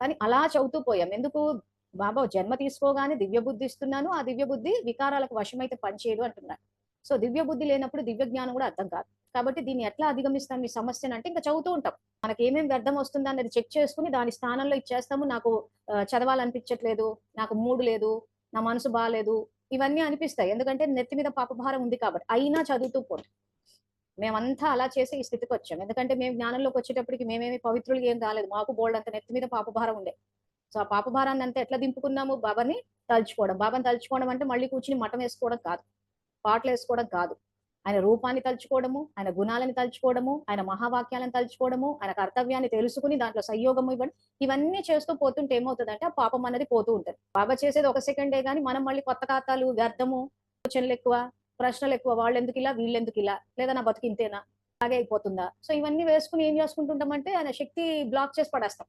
కానీ అలా చదువుతూ పోయాం. ఎందుకు? బాబా జన్మ తీసుకోగానే దివ్య బుద్ధి ఇస్తున్నాను. ఆ దివ్య బుద్ధి వికారాలకు వశమైతే పనిచేయదు అంటున్నారు. సో దివ్య బుద్ధి లేనప్పుడు దివ్య జ్ఞానం కూడా అర్థం కాదు. కాబట్టి దీన్ని ఎట్లా అధిగమిస్తాం ఈ సమస్యను అంటే ఇంకా చదువుతూ ఉంటాం. మనకి ఏమేమి వ్యర్థం వస్తుందా అనేది చెక్ చేసుకుని దాని స్థానంలో ఇచ్చేస్తాము. నాకు చదవాలనిపించట్లేదు, నాకు మూడ్ లేదు, నా మనసు బాలేదు, ఇవన్నీ అనిపిస్తాయి. ఎందుకంటే నెత్తి మీద పాపభారం ఉంది కాబట్టి. అయినా చదువుతూ పోతాం. మేమంతా అలా చేసి ఈ స్థితికి వచ్చాం. ఎందుకంటే మేము జ్ఞానంలోకి వచ్చేటప్పటికి మేమేమి పవిత్రులు ఏం కాలేదు. మాకు బోల్డంత నెత్తి మీద పాపభారం ఉండే. సో ఆ పాపభారాన్ని అంతా ఎట్లా దింపుకున్నాము? బాబాని తలుచుకోవడం. బాబాని తలుచుకోవడం అంటే మళ్ళీ కూర్చుని మఠం వేసుకోవడం కాదు. పాటలు వేసుకోవడం కాదు. ఆయన రూపాన్ని తలుచుకోవడము, ఆయన గుణాలను తలుచుకోవడము, ఆయన మహావాక్యాలను తలుచుకోవడము, ఆయన కర్తవ్యాన్ని తెలుసుకుని దాంట్లో సంయోగం ఇవ్వడం, ఇవన్నీ చేస్తూ పోతుంటే ఏమవుతుందంటే ఆ పాపం అనేది పోతూ ఉంటది. బాబా చేసేది ఒక సెకండే గాని మనం మళ్ళీ కొత్త ఖాతాలు, వ్యర్థము, ఆలోచనలు ఎక్కువ, ప్రశ్నలు ఎక్కువ. వాళ్ళెందుకు ఇలా, వీళ్ళెందుకు ఇలా, లేదా నా బతుకు ఇంతేనా, అలాగే అయిపోతుందా? సో ఇవన్నీ వేసుకుని ఏం చేసుకుంటుంటామంటే ఆయన శక్తి బ్లాక్ చేసి పడేస్తాం.